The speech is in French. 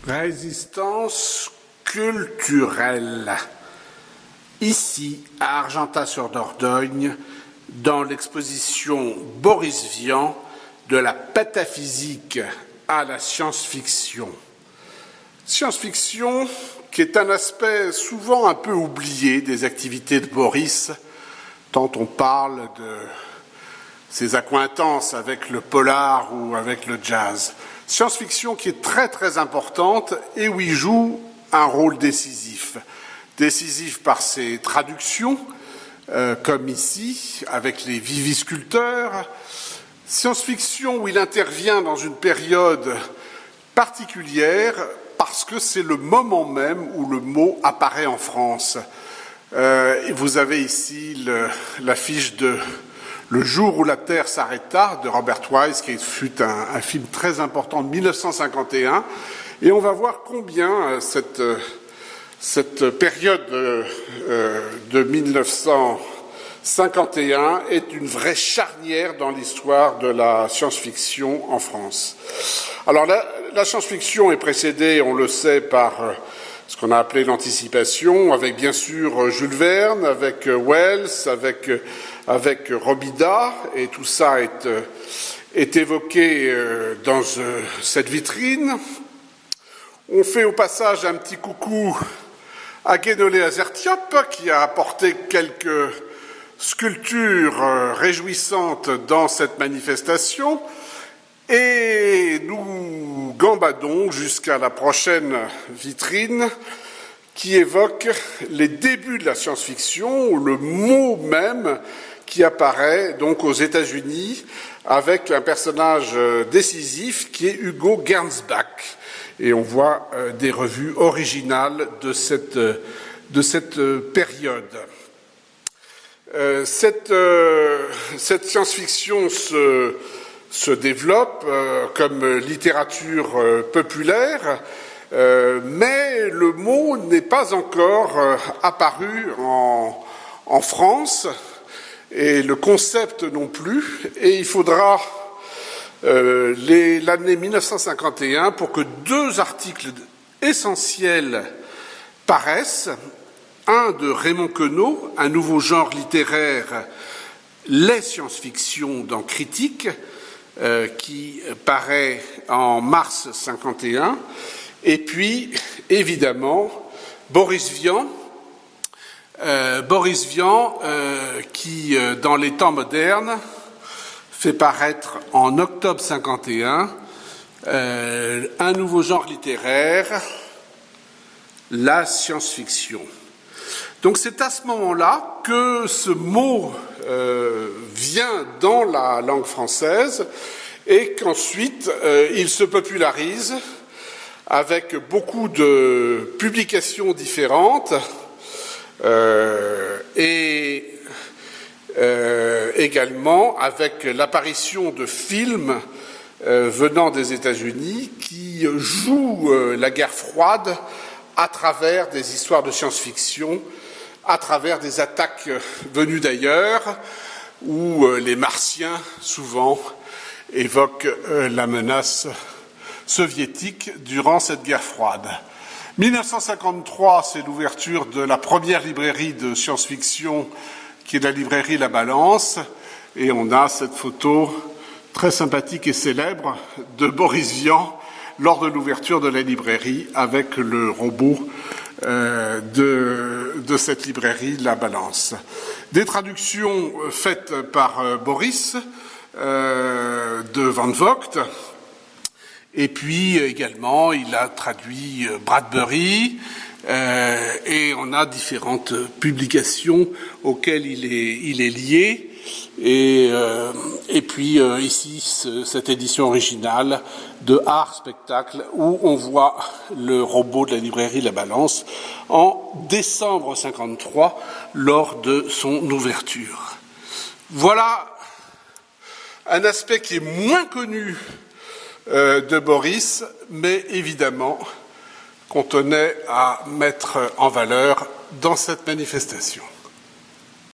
Résistance culturelle. Ici, à Argentat-sur-Dordogne, dans l'exposition Boris Vian, de la pataphysique à la science-fiction. Science-fiction qui est un aspect souvent un peu oublié des activités de Boris, tant on parle de ses accointances avec le polar ou avec le jazz. Science-fiction qui est très très importante et où il joue un rôle décisif. Décisif par ses traductions, comme ici, avec les vivisculteurs. Science-fiction où il intervient dans une période particulière parce que c'est le moment même où le mot apparaît en France. Vous avez ici l'affiche de Le jour où la Terre s'arrêta de Robert Wise, qui fut un film très important de 1951. Et on va voir combien cette période de 1951 est une vraie charnière dans l'histoire de la science-fiction en France. Alors la science-fiction est précédée, on le sait, par ce qu'on a appelé l'anticipation, avec bien sûr Jules Verne, avec Wells, avec Robida, et tout ça est évoqué dans cette vitrine. On fait au passage un petit coucou à Guénolé Azertiop, qui a apporté quelques sculptures réjouissantes dans cette manifestation, et nous gambadons jusqu'à la prochaine vitrine qui évoque les débuts de la science-fiction, ou le mot même qui apparaît donc aux États-Unis avec un personnage décisif qui est Hugo Gernsback. Et on voit des revues originales de cette période. Cette science-fiction se développe comme littérature populaire, mais le mot n'est pas encore apparu en France, et le concept non plus, et il faudra l'année 1951 pour que deux articles essentiels paraissent. Un de Raymond Queneau, Un nouveau genre littéraire, les science-fiction dans Critique, qui paraît en mars 51, et puis évidemment Boris Vian, qui dans les temps modernes fait paraître en octobre 51 un nouveau genre littéraire, la science-fiction. Donc c'est à ce moment-là que ce mot vient dans la langue française et qu'ensuite il se popularise avec beaucoup de publications différentes et également avec l'apparition de films venant des États-Unis qui jouent la guerre froide à travers des histoires de science-fiction, à travers des attaques venues d'ailleurs, où les Martiens, souvent, évoquent la menace soviétique durant cette guerre froide. 1953, c'est l'ouverture de la première librairie de science-fiction, qui est la librairie La Balance, et on a cette photo très sympathique et célèbre de Boris Vian lors de l'ouverture de la librairie avec le robot de cette librairie, La Balance. Des traductions faites par Boris de Van Vogt, et puis également il a traduit Bradbury, et on a différentes publications auxquelles il est lié. Et puis ici, cette édition originale de Art Spectacle, où on voit le robot de la librairie La Balance en décembre 53, lors de son ouverture. Voilà un aspect qui est moins connu de Boris, mais évidemment qu'on tenait à mettre en valeur dans cette manifestation.